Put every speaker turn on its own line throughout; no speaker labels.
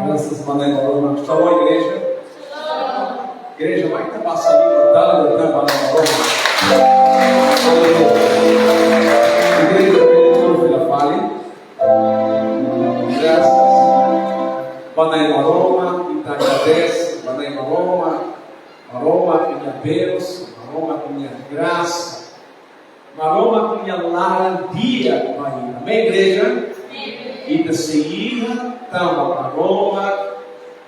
Graças a Deus. Shalom, igreja. Igreja, vai estar passando dando tampa na Roma. Igreja, pelo filha fale. Graças. Banai Roma, e te agradece. Banai Roma, que minha Deus, Roma que minha graça, Roma que minha larandia, amém, igreja? E te seguir, tamo para Roma,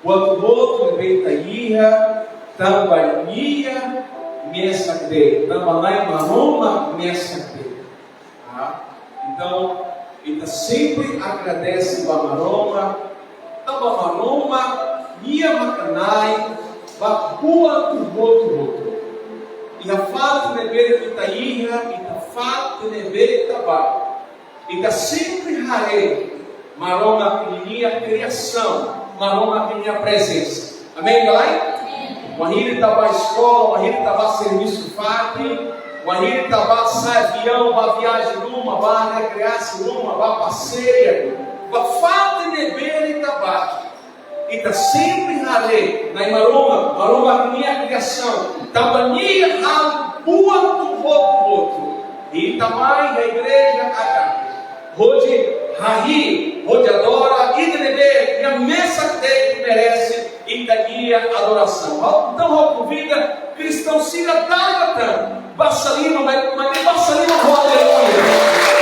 quando outro vem taíra, tamo minha, nessa de, tamo lá em Roma, nessa de. Então, e te sempre agradece para Roma, tamo Roma, minha macanai, Bakua tu outro. E a falta de ver que está ira, e a falta de ver que está bar. E está sempre rarei, maroma que minha criação, maroma que minha presença. Amém, galera? Mahir estava à escola, Mahir estava a serviço fati, Mahir estava a avião, a viagem numa, a recrear-se numa, a passeia. A falta de ver e está e está sempre na lei, na maroma minha criação, tabania a boa do outro, e também a igreja hoje rahi, hoje adora, e deve e a mesa que merece e daí adoração. Então a convida cristão siga data, bassalima, mas bassalima aleluia.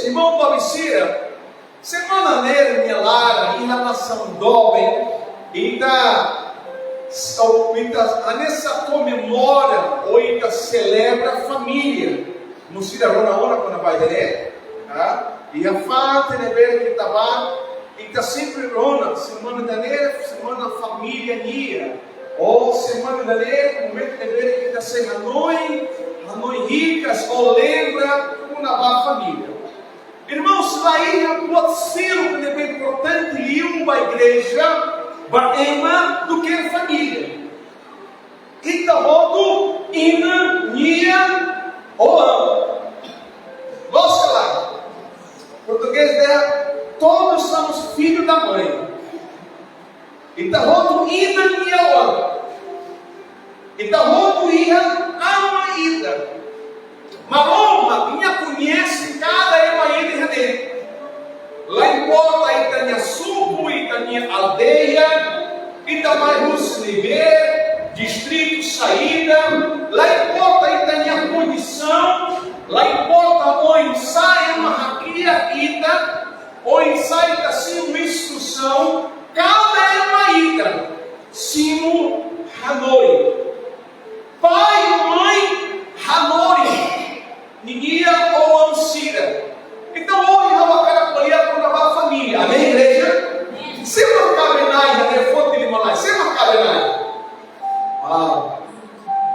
Irmão Babicira, semana nele, minha lara, em relação dobrem, e nessa comemora, ou celebra a família, no cidadão hora quando vai ter, e a falta de ver que estava, e sempre rona, semana da nele, semana família nia, ou semana da nele, momento de ver que está sem Hanoi ricas, ou lembra uma família. Irmãos, aí pode ser o que é bem importante ir uma igreja baema do que a família. E tabodo ina nia oam. Gosta lá. Português é todos somos filhos da mãe. E tabodo ina nia oam. E tabodo ia ama ida. Maroma, minha conhece cada emaída e radê. Lá em Porta, Itanhaçuco, Itanha Aldeia, Itamai Russeliver, Distrito Saída, lá em Porta, Itanha Condição, lá em Porta, o ensaio, uma raquia, Ita, o ensaio está assim, uma instrução, cada emaída, Simo, Hanoi, pai e mãe, Hanoi, Nigia ou Ansira. Então hoje não vai acolher para a família. Amém, igreja? Se não cabe nada, é fonte de limonada. Se não cabe nada.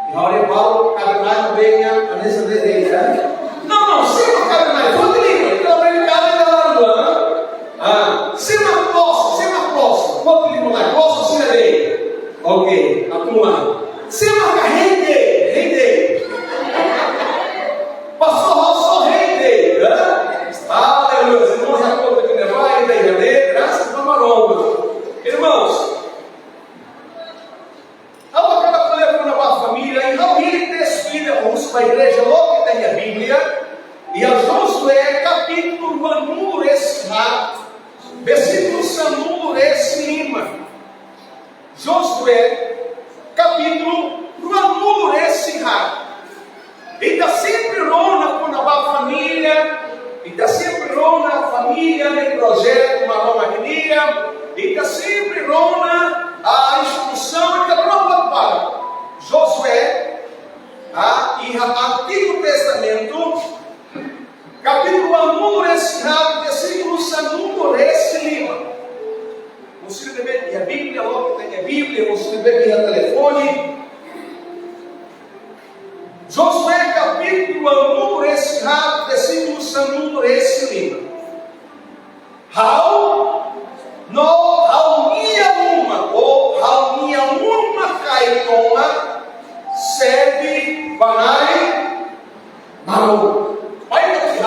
E agora Paulo, cabe nada, venha a nessa deseja. Não, se não cabe nada, é fonte de limonada. Então vem cada da se não posso, fonte de limonada. Posso ser rei. Ok, a turma. Se não rende. Pastor, sou rei dele, aleluia, os irmãos já contam que não vai, graças a maromba. Irmãos, aquela coisa para a família, e não ir ter filhos para a igreja, logo que tem a Bíblia, e a Josué, capítulo 1, versículo 5, Josué, capítulo 1, e está sempre rona com a família, e está sempre rona a família no projeto, uma nova guia, e está sempre rona a instrução, e está rona para Josué, e Antigo Testamento, capítulo 1, versículo 5, você deve, e a Bíblia, logo tem a Bíblia, você deve ir ao telefone. ensinando esse livro. Haunia uma caetoma serve banai mau. Olha que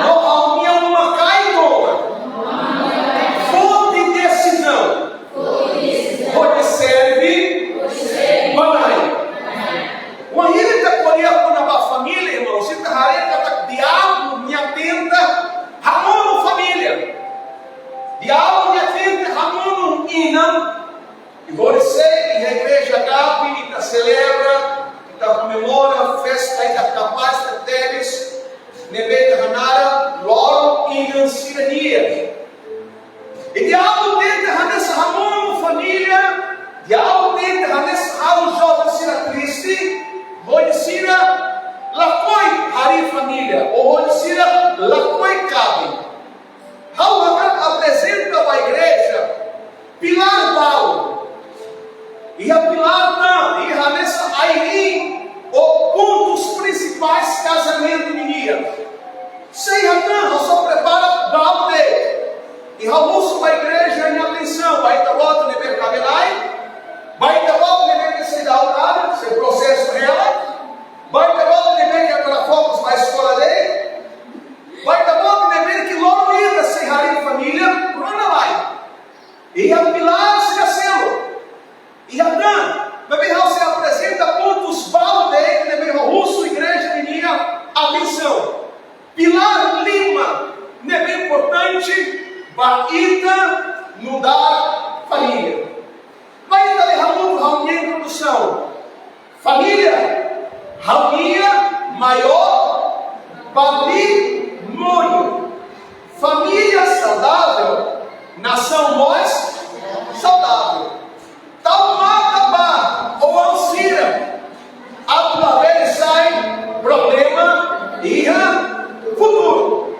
no haunia uma caetoma. Fonte de decisão. Pode serve banai. Quando ele está colhendo na família, irmãos, ele está diabo me atenta, ramon família. Diabo me atenta, ramon inam. E você, e a igreja Gabi, que celebra, que comemora a festa, que capaz de teres, nebete hanara, loro inam sirania. E diabo tenta nessa ramon família, diabo tenta nessa ralo jovem sira triste. Hoje sira lakoi hari família, ou hoje sira lakoi cabe. How apresenta a igreja pilar bau. E a pilar não, e a nessa aí o pontos principais casamento de dia. Sem a só prepara bau de. E a uso da igreja em atenção, vai estar volta de ver cabelai. Vai ter volta de ver que se dá o nada, seu processo real. Vai ter volta de ver que aquela focos na escola dele. Vai ter volta de ver que logo ainda se rari família, prona vai. E a pilar se acelo. E a dan, bem se apresenta pontos balde que bem russo igreja menina atenção. Pilar Lima, é bem importante, baita no dar família. Vai estar derramando a introdução. Família, raunia maior, patrimônio. Família saudável, nação mais saudável. Tal mata ou ansira, a vez sai problema e futuro.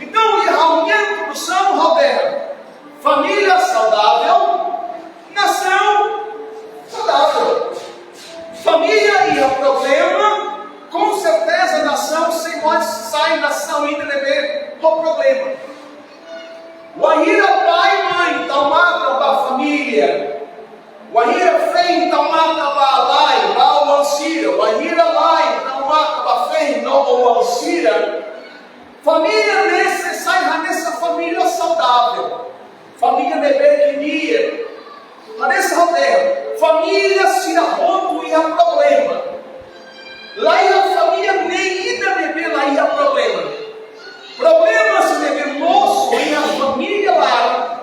Então, a introdução, Roberto, família saudável, nação saudável. Família e o problema, com certeza nação sem mais sai nação ainda dever o problema. O ahira pai e mãe, então mata a família. O ahira fém, então mata a lai, o ansira. O ahira lai, então mata a fém, não o ansira. Família necessária nessa família saudável. Família dever que dia. Nessa rodeia, família se arrondo e há problema. Lá e a família nem ainda deve lá e há problema. Problema se deve moço e a família lá,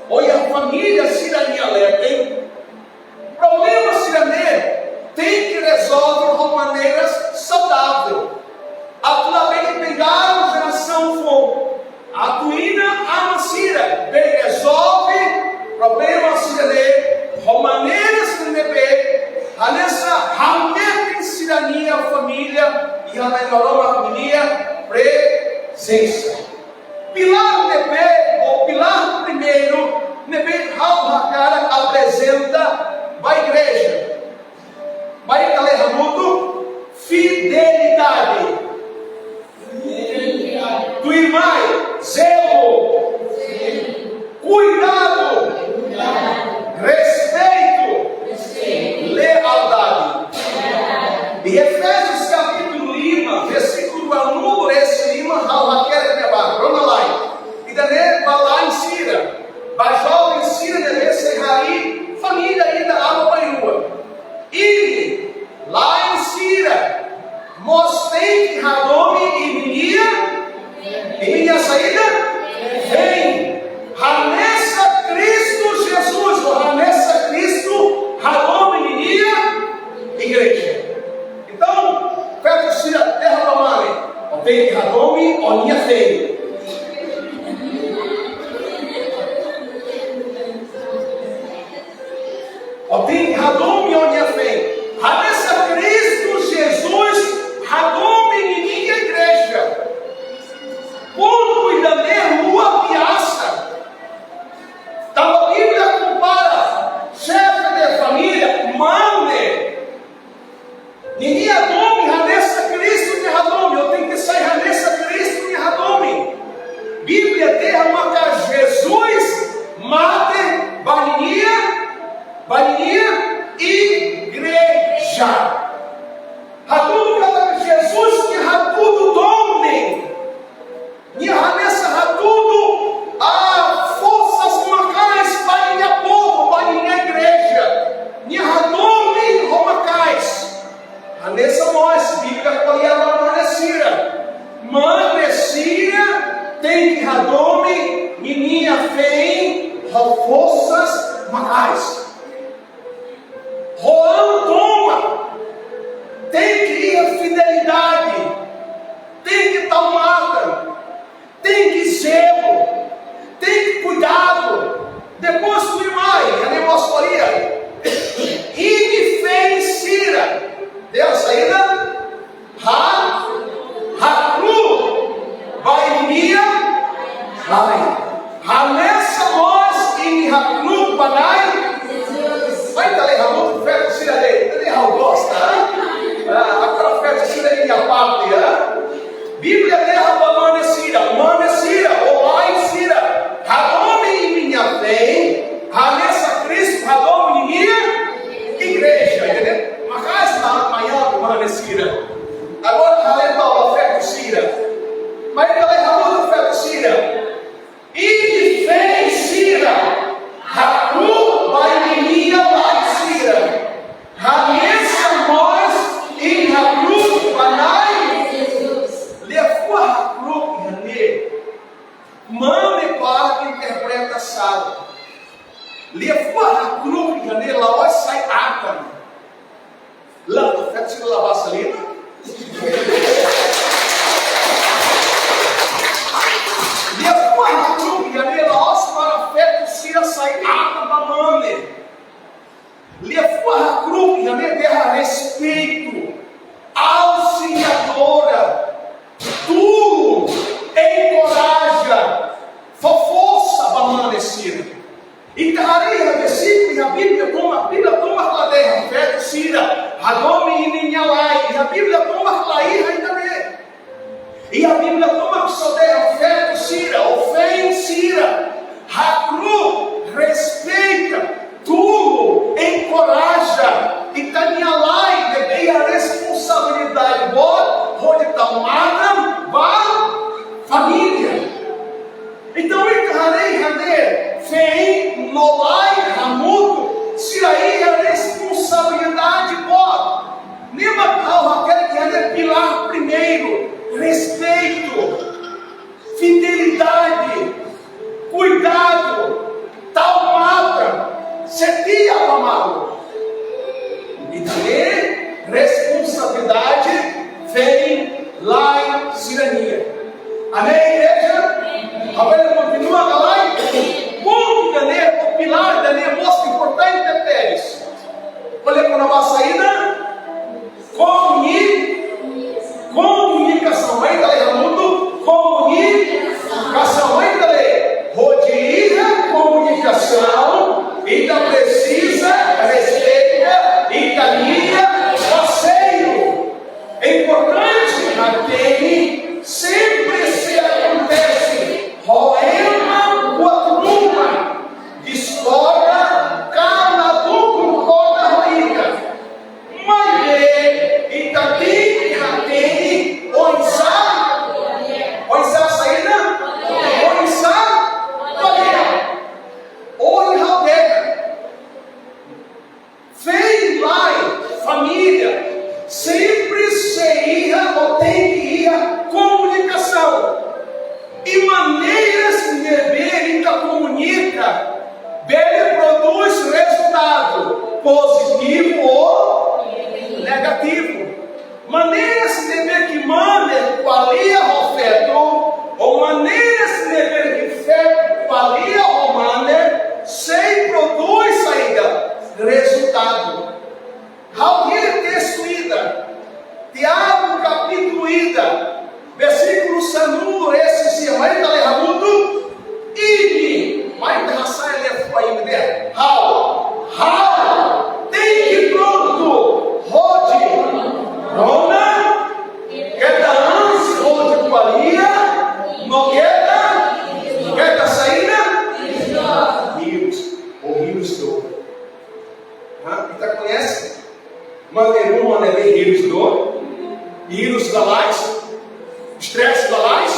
ou a família se da minha leve. Problema se da tem que resolver de maneiras saudáveis. A tua bem pegar a geração for. A tuína amancira bem resolve problema se de maneiras de beber, a nessa rameta cidadania família e a melhorou a família presença. Pilar de ou pilar primeiro, nebe cara apresenta a igreja. Vai caler muito fidelidade. Do irmão, zelo, cuidado, respeito, lealdade. E Efésios capítulo 5, versículo 1, esse Lima, a quer levar, vamos lá. E daí vai lá em Sira, vai jovem Sira deve ser aí, família ainda ama banhua. E lá em Sira, mostrei que Radome e minha saída vem. Ranessa Cristo Jesus, ou Ranessa Cristo, Radome e minha igreja. Então, perto se a terra da mãe, ou tem Radome ou minha feia. Ou tem Radome ou minha feia. Ranessa Cristo Jesus, Radome e minha igreja. Quando ainda mesmo a piaça, então a Bíblia compara chefe de família, mande, ninguém adome Bainha, igreja. Hatudo cada Jesus que hatudo domem. Ni hanessa hatudo a forças macais bainha povo, bainha igreja. Ni hadome romacais. Hanessa nós, Bíblia colhava manecira. Manecira tem que hadome e minha fé forças macais. Roão toma. Tem que ir a fidelidade, tem que tomada, tem que zelo, tem que cuidado. Depois do mais, a negócio e me fez Cira. Deu a saída? Hakru, Baimia, vai. Hanessa nós em Hakru, Banai. Vai estar ali, Raul, fé, Cira dele. Ele gosta, hein? A profeta Cira em minha parte, Bíblia terra manecira, olai Cira, radome em minha fé, hanessa Cristo, radome em minha igreja, entendeu? Mas cá está maior manecira. Agora ralenta o fé Cira, mas ele derramou o fé Cira, e fez Cira, Raku, vai em minha lá Cira, hanessa nós em Hakru, Banai, levou a Hakru, mande para a interpretação. Levou a Hakru, lá vai sair Atam. Lá, o feto se lavar a salida. Levou a Hakru, lá para a feto se sair Atam da mame. Levou a Hakru, terra respeito. Auxiliadora, tu encoraja, força para permanecer. E tareia versículo, e a Bíblia toma a terra, fé, Cira, Radome e Ninhalai, e a Bíblia toma a ira ainda bem. E a Bíblia toma a sua terra, fé, Cira, ofende Cira, Hakru, respeita, tu encoraja. E Tanialai deve a responsabilidade boa, onde está amada, vai família. Então, vem nolai ramudo, se aí a responsabilidade boa, nem matar aquele que é pilar primeiro, respeito, fidelidade, cuidado, tal mata, seria amado. E também responsabilidade vem lá em Cirania. Amém, igreja? A Bíblia continua lá. Ponto o pilar da negócio importante é Pérez. Olha para a saída. Comunicação. Ainda é muito comunicação. Ainda é rodeia, comunicação. Ainda precisa respeito e caminha passeio. É importante aquele sempre se acontece. Roema, guatruma, discorda, cada com toda roída. Mas e também tem oizá saída, oizá, olha, oi rodeia. Vem lá, família, sempre se ia ou tem que ir a comunicação. E maneiras de ver e da comunica, ele produz resultado positivo ou negativo. Maneiras de ver que manda qualia o feto, ou maneiras de ver que feto qualia o manda, sem produz ainda resultado. Alguém texto ida, Tiago capítulo ida, versículo sanudo, esse se vai estar errado, e vai estar saindo aí, how, tem que maneirum ane be hirus do, hirus galais, stress galais,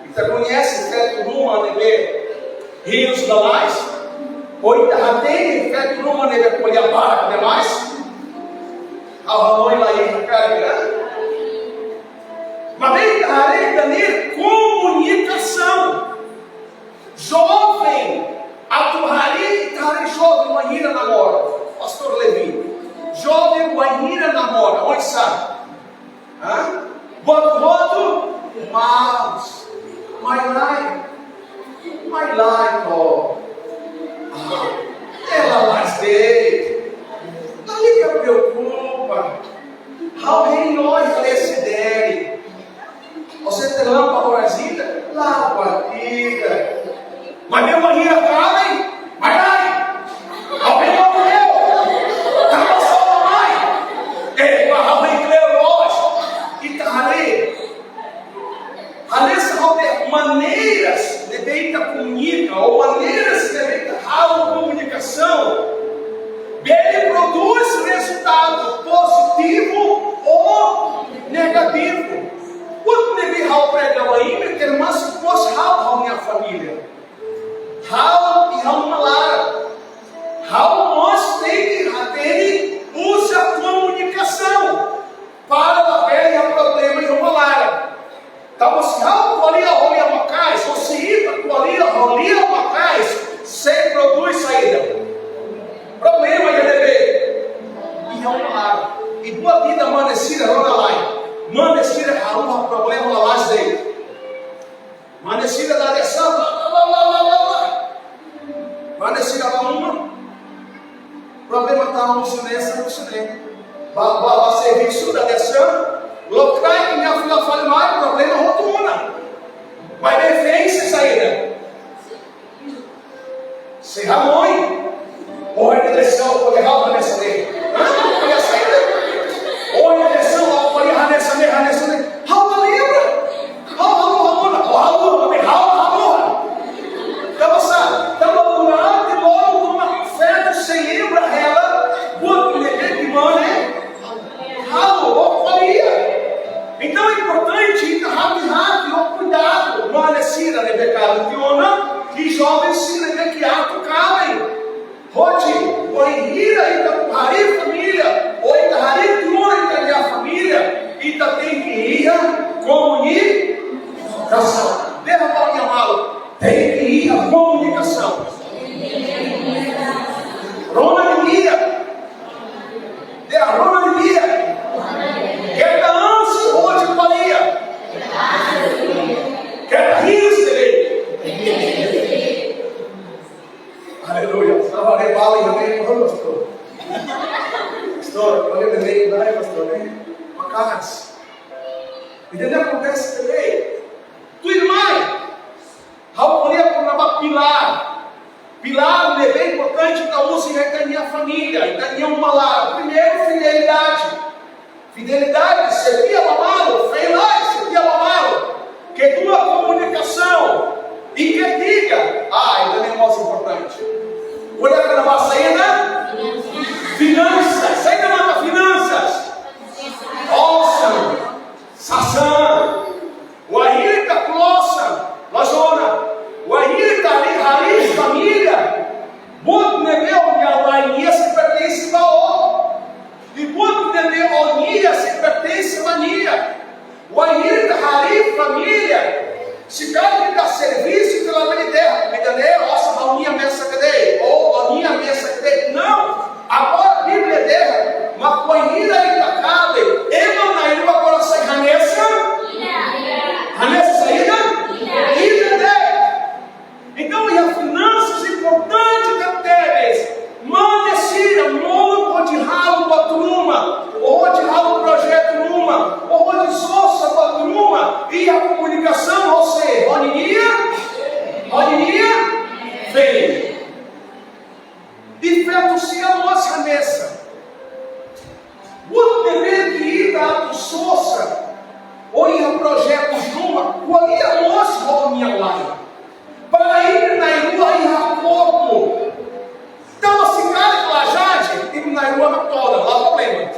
ita conhece feturum ane be hirus galais, ou ita hatei feturum ane be poliabara demais, alhamoi lá em carga. Mas bem, a comunicação. Jovem, atuari, jovem, Guanhira namora. Pastor Levi. Jovem, Guanhira namora. Onde sabe? Voto, mas, my life, oh. Ela lasdei. Não lhe preocupa. Alguém nós considere. Você tem lâmpada horazida? Lá, batida. Mas meu marido acaba, vai lá. Alguém não morreu. Tá passando a mãe. Ele vai alguém creu hoje. E tá ali. Ali são maneiras de beita comunica, ou maneiras de beita comunicação. Ele produz resultado positivo ou negativo. Quando deve hal pregam aí, ter mais posso hal minha família, hal e hal malara, hal nós tem que ter usa a comunicação para a pele a problema e o malara. Então se hal colia rolia macais, ou se ita colia rolia macais, se produz saída. Problema de bebê e hal malara. E boa vida amanecida rola lá. Manecida arruma problema lá dele. Manecida da direção, Manecida lá uma. Problema está no silêncio, no silêncio. Vai serviço da direção. Locrai que minha filha fale mais, problema rotuna. Vai bem feio se saída. Se ramoi. Ou a direção, pode errar o Vanessa dele. Olha a saída. Ou a direção, pode errar nessa dele. Raul lembra? Raul. Então, sabe? Então, logo numa festa, você lembra ela, quando ele manda, Raul, então é importante, rápido, cuidado, não é cira, né, pecado, que jovens se lembram que ato cabem. Hoje, o Henrique, então, Hari família, ou então Hari Truna, então, minha família, então tem que ir comunicação. Deva para minha mala, tem que ir a comunicação. Rona de guia, de a Rona de guia, que é da ânsia hoje valia, que é da rígida. Aleluia. Estava levado e também não gostou. Pastor, olha bem, não é, pastor, né? Uma casa. Entendeu o que acontece também? Tu irmã, ao poder por uma pilar é bem importante da uso da minha família, da minha malar. Primeiro, fidelidade, servia mamalo, servia mamalo, que tua comunicação e que diga, ainda é mais importante. Olha para a saída, finanças, saída mata finanças, awesome, sação, o ahirita closa, lajona, o ahirita raiz família, muito nebeu que a uainia se pertence a o, e muito nebeu onia se pertence a mania, o ahirita raiz família. Se cada dá serviço pela minha ideia, nossa, a minha mesa cadê? Ou a minha mesa cadê? Não! Agora a Bíblia é uma coinira e tacada, emanaído agora sai Hanessa? Hanessa saída? Então, e as finanças importantes que teres, mande se mono pode ralo para turma, ou de ralo projeto numa, ou de soça para turma, e a comunicação, você, Rodinia, vem. E feito-se a nossa mesa. O dever que ir da soça, ou ir a projetos numa, qual é a nossa Rodinia lá? Para ir na rua e a corpo. Então, se cara de lajade, e na rua toda, lá o problema.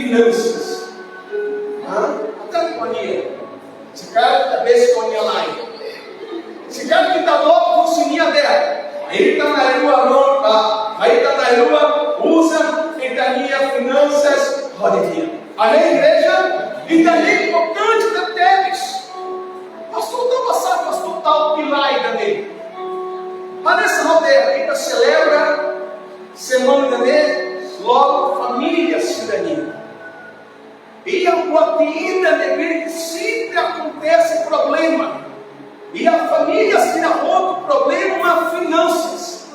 finanças. Até companhia. Se cara cabeça com a minha mãe. Se cara que está louco com sininha dela. Aí está na rua, aí está na rua, usa entania finanças, rodeia. Amém, igreja? Então é importante da teres. Pastor, está passando, pastor, está o pilar dele. Mas nessa rodeia, ainda celebra semana dele, logo família cidadania. E a proteína de ver que sempre acontece problema. E a família se dá outro problema nas finanças.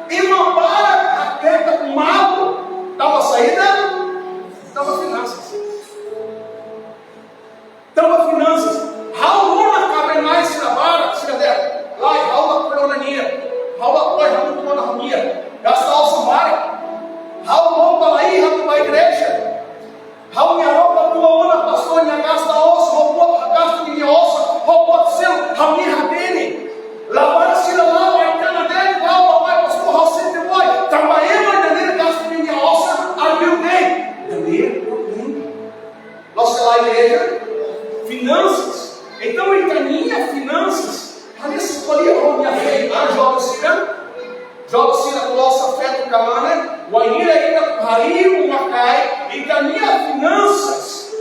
E não para a queda com mal. Estava saída? Estava finanças. Estava finanças. Raul cabe mais se lavar, se der. Lá, Raul coronania. Raul apoia, Raul tomou na romia. Gastar o salário. Raul volta lá e vai para a igreja. Raul minha roupa, tua ona, pastor, minha gasta osso, roubou, gasta minha osso, roubou seu, Raul minha rabene. Lavar se lavar, vai estar na dele, vai, pastor, Raul sempre vai. Trabalhando na dele, gasta minha ossa, abriu bem. Também. Nossa lá, igreja, finanças. Então, ele caminha finanças. Ali se escolhia a minha fé, joga se na nossa fé do camana, o ainda pariu uma cai, e caminha finanças.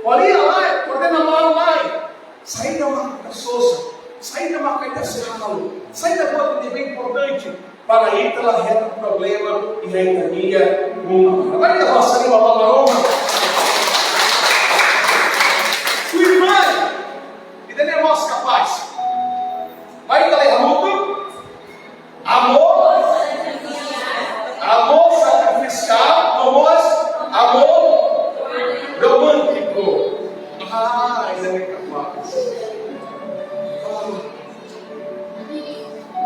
Olha lá, coordena lá, sair da marca soça, sair da marca da serralo, sair da coisa de bem importante, para ir pela reta do problema, e aí caminha uma. Agora ainda nossa língua babaroma. Sua irmã, e daí é nosso capaz. Vai estar aí, muito. Amor sacrificial, amor romântico. Ainda é capaz.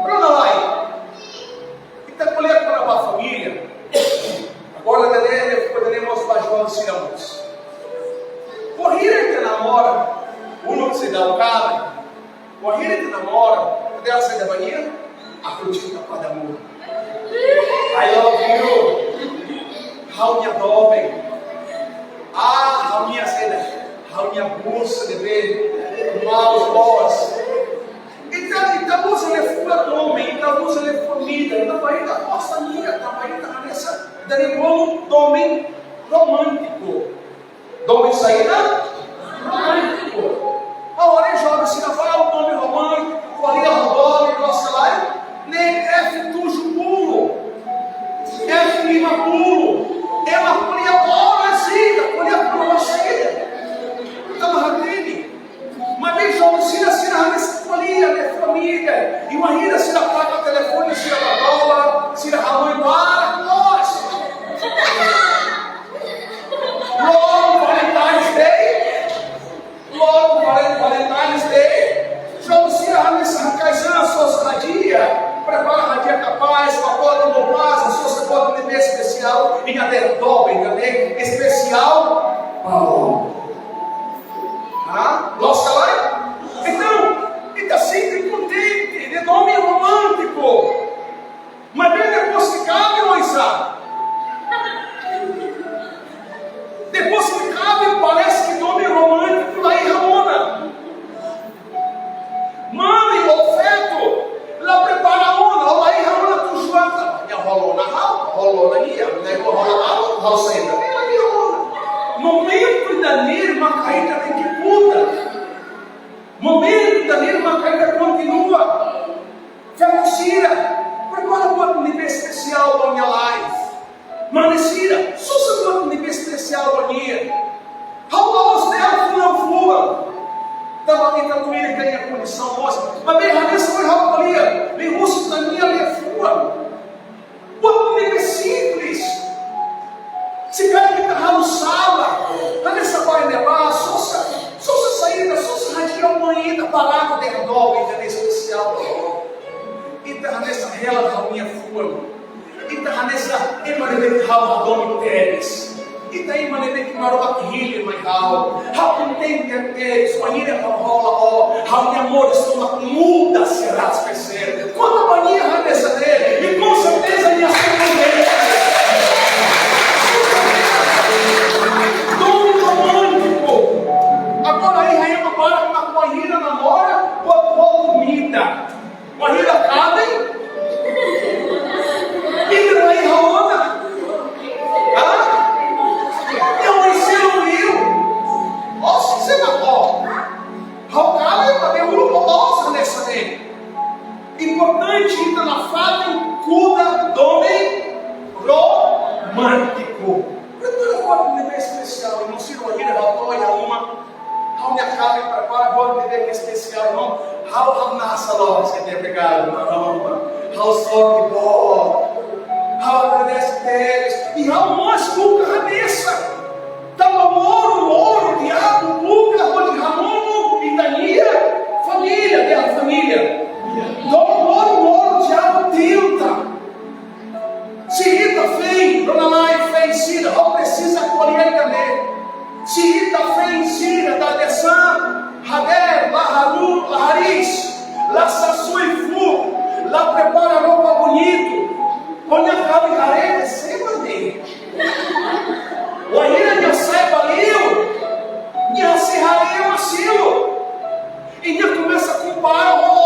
Pronto lá. Então, colher para a família. Agora, poderemos fazer os sinais. Corrida que namora, uno que se dá o cara. Corrida que namora, poder sair da banheira, a frutinha para amor. I love you. How minha jovem. How minha seda. How minha bolsa de ver. Maus boas. Então você é fura homem. Então você é família. Então vai da nossa amiga. Também está nessa. Daí como homem romântico. Homem saída romântico. A hora é jovem se não fala o nome romântico. Colinha rodona. Nossa lá. Nem é tujo puro. É clima puro. É uma colher boa nascida. Colher boa nascida. Então, Rabine. Mas bem, jovem, se nessa colher, né, família. E uma rida, se dá placa telefone, se dá dólar, se dá ramon para. Nossa. Logo, Valentine's Day. Logo, Valentine's Day. Jovem, se dá nessa caizana, sua sadia. Prepara a radia capaz, pacote de paz, a sua pacote de especial, e a dobra, entendeu? Especial para o nossa lá? Então, ele está sempre contente, de nome romântico. Mas bem depois que cabe, Moisés. Depois que cabe, parece que nome romântico lá em Ramona. Mãe, oferto. Lá prepara a onda, olha aí, Ramona, tu joga. Rolou na minha, rolou saindo. Momento da mesma caída tem que puta. Momento da mesma caída continua. Felicira. Prepara um nível especial para a minha live. Manecira, só se for um nível especial para a minha. Raul dela não voa. Estava ali com ele ganha condição nossa. Mas bem, a foi Raul ali. Bem, rosto da minha ali voa. O nível simples. Se cara que está no sala, lá nessa vai levar, só se saída, só se radiar uma ida parada de redor, ainda especial. E está nessa rela da minha fua. E está nessa emaneira de Raul Teres. E daí maneira que marou aquele mais Raul. Raul tem que ter, maneira rola, Raul de amor, estou muda será especial. Quando a maneira dessa dele, e com certeza minha segunda. Roma. How me acabe para agora beber que especial, não? How nasa nós que tem pegado na Roma. How sorte bom. How agradece Deus. E how nós nunca cabeça. Então, ouro, diabo, nunca, onde Ramon e Dania, família, dela família. Então, ouro, diabo tenta. Se Ita vem, Dona Mai vem, Cida, não precisa colher também. Se Ita vem, Cida, da Dessan, Haber, Laharu, Laharish, La Sassuifu, lá prepara roupa bonito, põe a cara em careta, sem bandeira. O ainda minha saiba liu, minha serraria asilo, e minha começa a comparar o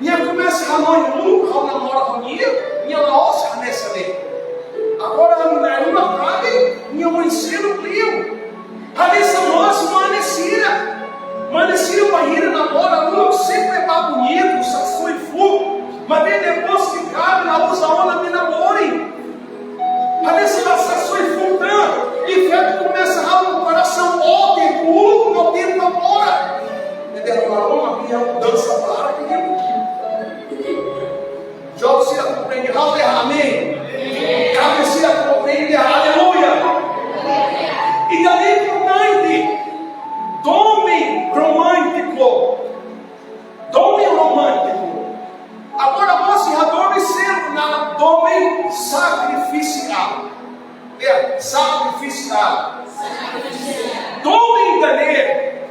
minha começa a namoro, namora comigo, minha laosa nessa lei. Agora a minha irmã cabe, minha mãe ensino liu. A nessa nossa manecida para ir namora, não sempre é mais bonito, só e fu, mas bem depois que cabe, na usa onda me namorem. A nessa só e fu tanto, e febre começa a dar no coração, ontem, tudo, meu tempo namora. E derramar uma minha mudança para que Jogo se compreende, amém. Cabe se compreende, aleluia. E daí por diante, dome romântico. Agora você adormecer na dome sacrificial. Sacrificial. Dome entender.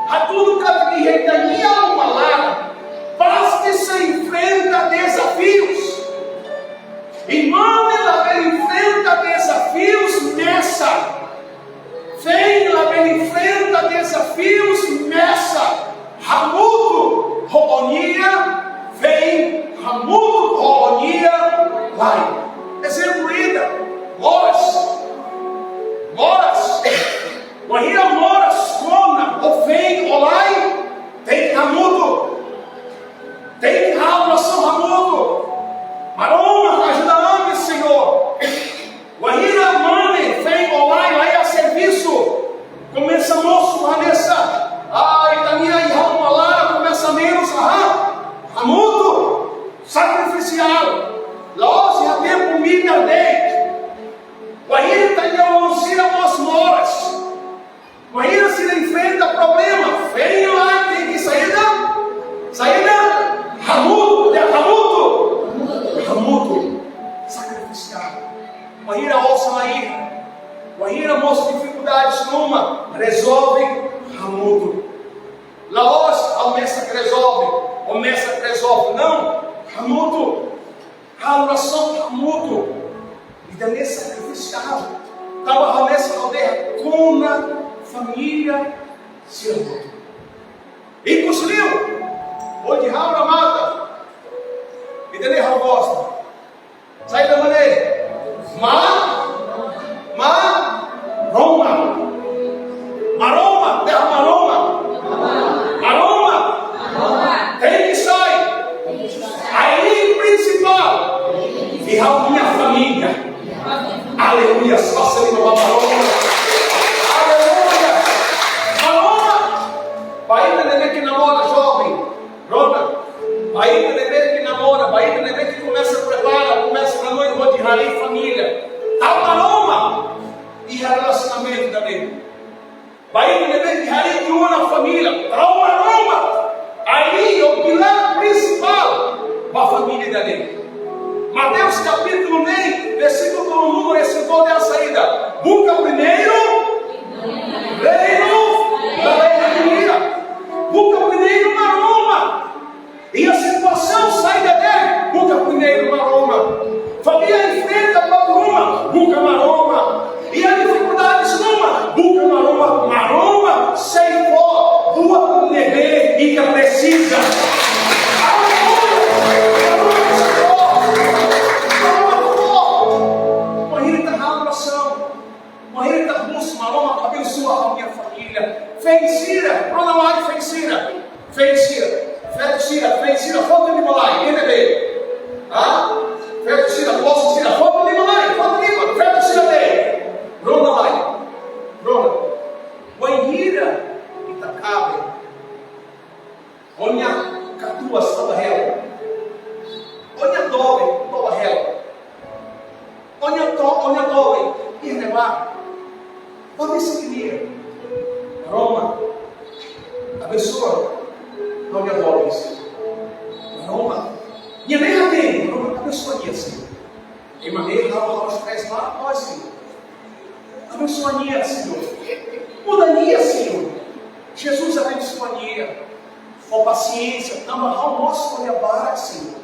A tudo que me retania uma lara. Basta se enfrenta desafios. Irmão, ela enfrenta desafios nessa. Vem, ela enfrenta desafios nessa. Ramudo, Robonia, vem. Ramudo, Robonia, vai. Exemplo, ida. Moras. Guarira, moras, cona. Ou vem, olai. Tem Ramudo. Tem oração, Ramudo. Maroma, ajuda a Senhor. Guarira, mane, vem, olai, lá é a serviço. Começa moço, Vanessa. Ai, da minha irmã, Malara, começa menos. Ramudo, sacrificial. Lós, já tem comida dentro. Guarira, tá em anuncia as moras. Guarira, se enfrenta problema. Vem lá, tem que sair. Ramudo, sacrificial. Guarira, ouça aí. Guarira, mostra dificuldades numa, resolve Ramudo. Laos, almeça que resolve, não, Ramudo. A oração Ramudo. E daí sacrificial. Estava a almeça aldeia com a família Silva. E conseguiu. Hoje Raura mata. E daí Raura gosta. Sai da maneira. Maroma. Tem que sair. Aí principal. E a minha família. Aleluia. Só se ele não vai maroma. Vai entender que namora jovem, Rona. Vai entender que namora, vai entender que começa a preparar, começa na noite, vou de rali família. Tá uma aroma e relacionamento também. Vai entender que rali de uma família, tá uma aroma. Aí o pilar principal da família dele. Mateus capítulo 9, versículo número esse todo é a saída. Busca primeiro reino da alegria. Busca primeiro uma aroma. E a situação sai dele. Busca primeiro uma aroma. Família enfrenta uma busca uma aroma. E a dificuldade numa, busca uma aroma. Uma aroma sem fó. Boa bebê e que precisa. Abençoa a minha família. Fencira, pronamai, fencira, foto de malai, entendeu? Fencira, posso tirar, foto de malai, fencira dele. Pronamai, Onha catuas toda ela. Onha dobe toda ela. Onha dobe e levar. Pode seguir. Roma. Abençoa. Onha dobe. Roma. E nem tem. Roma abençoa Senhor. Em maneira nós faz lá, nós Senhor. Abençoa Senhor. Muda Senhor. Jesus abençoa com paciência, amarrar o nosso olhar, Senhor.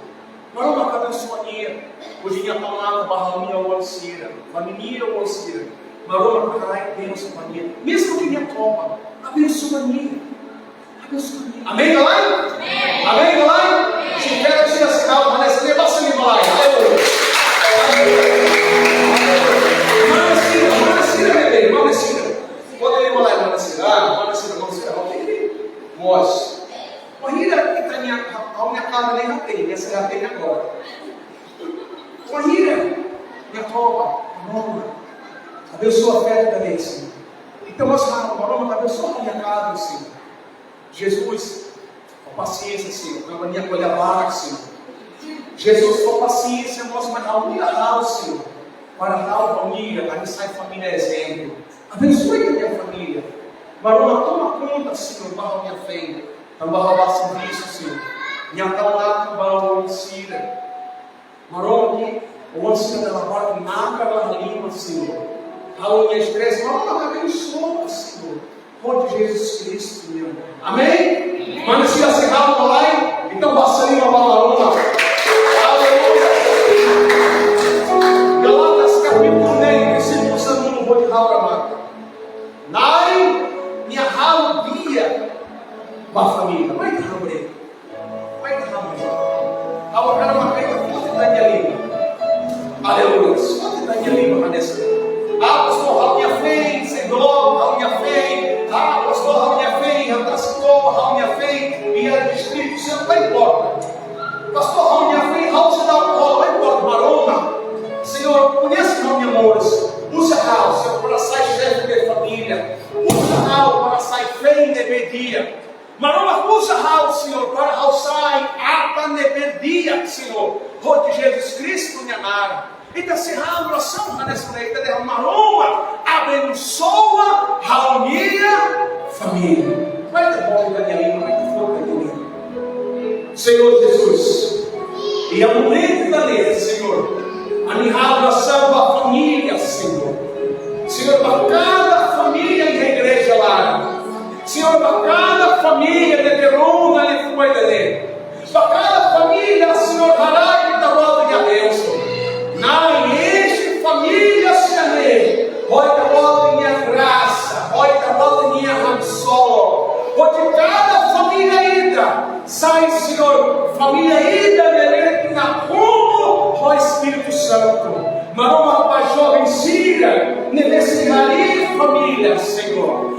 Não uma abençoania, hoje minha palavra barra minha olceira, a menina olceira, mas uma carai abençoania, mesmo que minha toma, abençoania. Amém, galera? Amém, galera? Se quer que seja sinal, mas nesse tempo assim, galera. Manacira, bebê, manacira. Pode ir lá, manacira, Mostra. Corrida que está a minha casa nem já tem, essa já tem agora. Corrida, minha roupa, Roma, abençoa a fé também, Senhor. Então, Roma, abençoa a minha casa, Senhor. Jesus, com paciência, Senhor, na minha colher barra, Senhor. Jesus, com paciência, nós mais a minha Senhor, para tal família, para que saia família exemplo. Abençoe a minha família. Maroma, toma conta, Senhor, barra minha fé. Não vai roubar serviço, Senhor. Minha calma vai o ensina. Maroma, o ensina da porta, nada na língua, Senhor. A unha estresse, maroma, abençoa, Senhor. Por Jesus Cristo, meu. Amém? Mas se acertar no online, então basta ali uma maroma. Aleluia. Galatas capítulo 10, versículo 1, não vou de Raura, Nai, minha ralo dia, uma família, vai te rambre, a outra uma pega forte da minha língua, aleluia, forte da minha língua, Vanessa. Pastor, a minha fé, Senhor, a minha fé, pastor, a minha fé, a minha fé, e a Espírito Santo, não importa, pastor, a minha fé, a você dá o colo, não importa, maroma, Senhor, conhece não, meu amor. Usa a Senhor, para sair chefe de família. Usa a para sair feio de media. Mas não usa a Senhor, para sair ata de perdia, Senhor. Por Jesus Cristo, minha nara. Então, se a oração nessa leita de Maroma, abençoa a minha família. Vai ter bom da minha língua, vai ter fogo da minha língua. Senhor Jesus, e a momento da lei, Senhor. A minha oração para a família, Senhor. Senhor, para cada família da igreja lá. Senhor, para cada família de Peruna e Fuedele. Para cada família, Senhor, Harai e Taroda de Abenço. Na enche família, Senhor. Oi, Taroda minha graça. Oi, Taroda minha ransolo. Onde cada família ida. Sai, Senhor, família ida, na rumo ao Espírito Santo. Maroma para jovem Síria, nesse marido família, Senhor.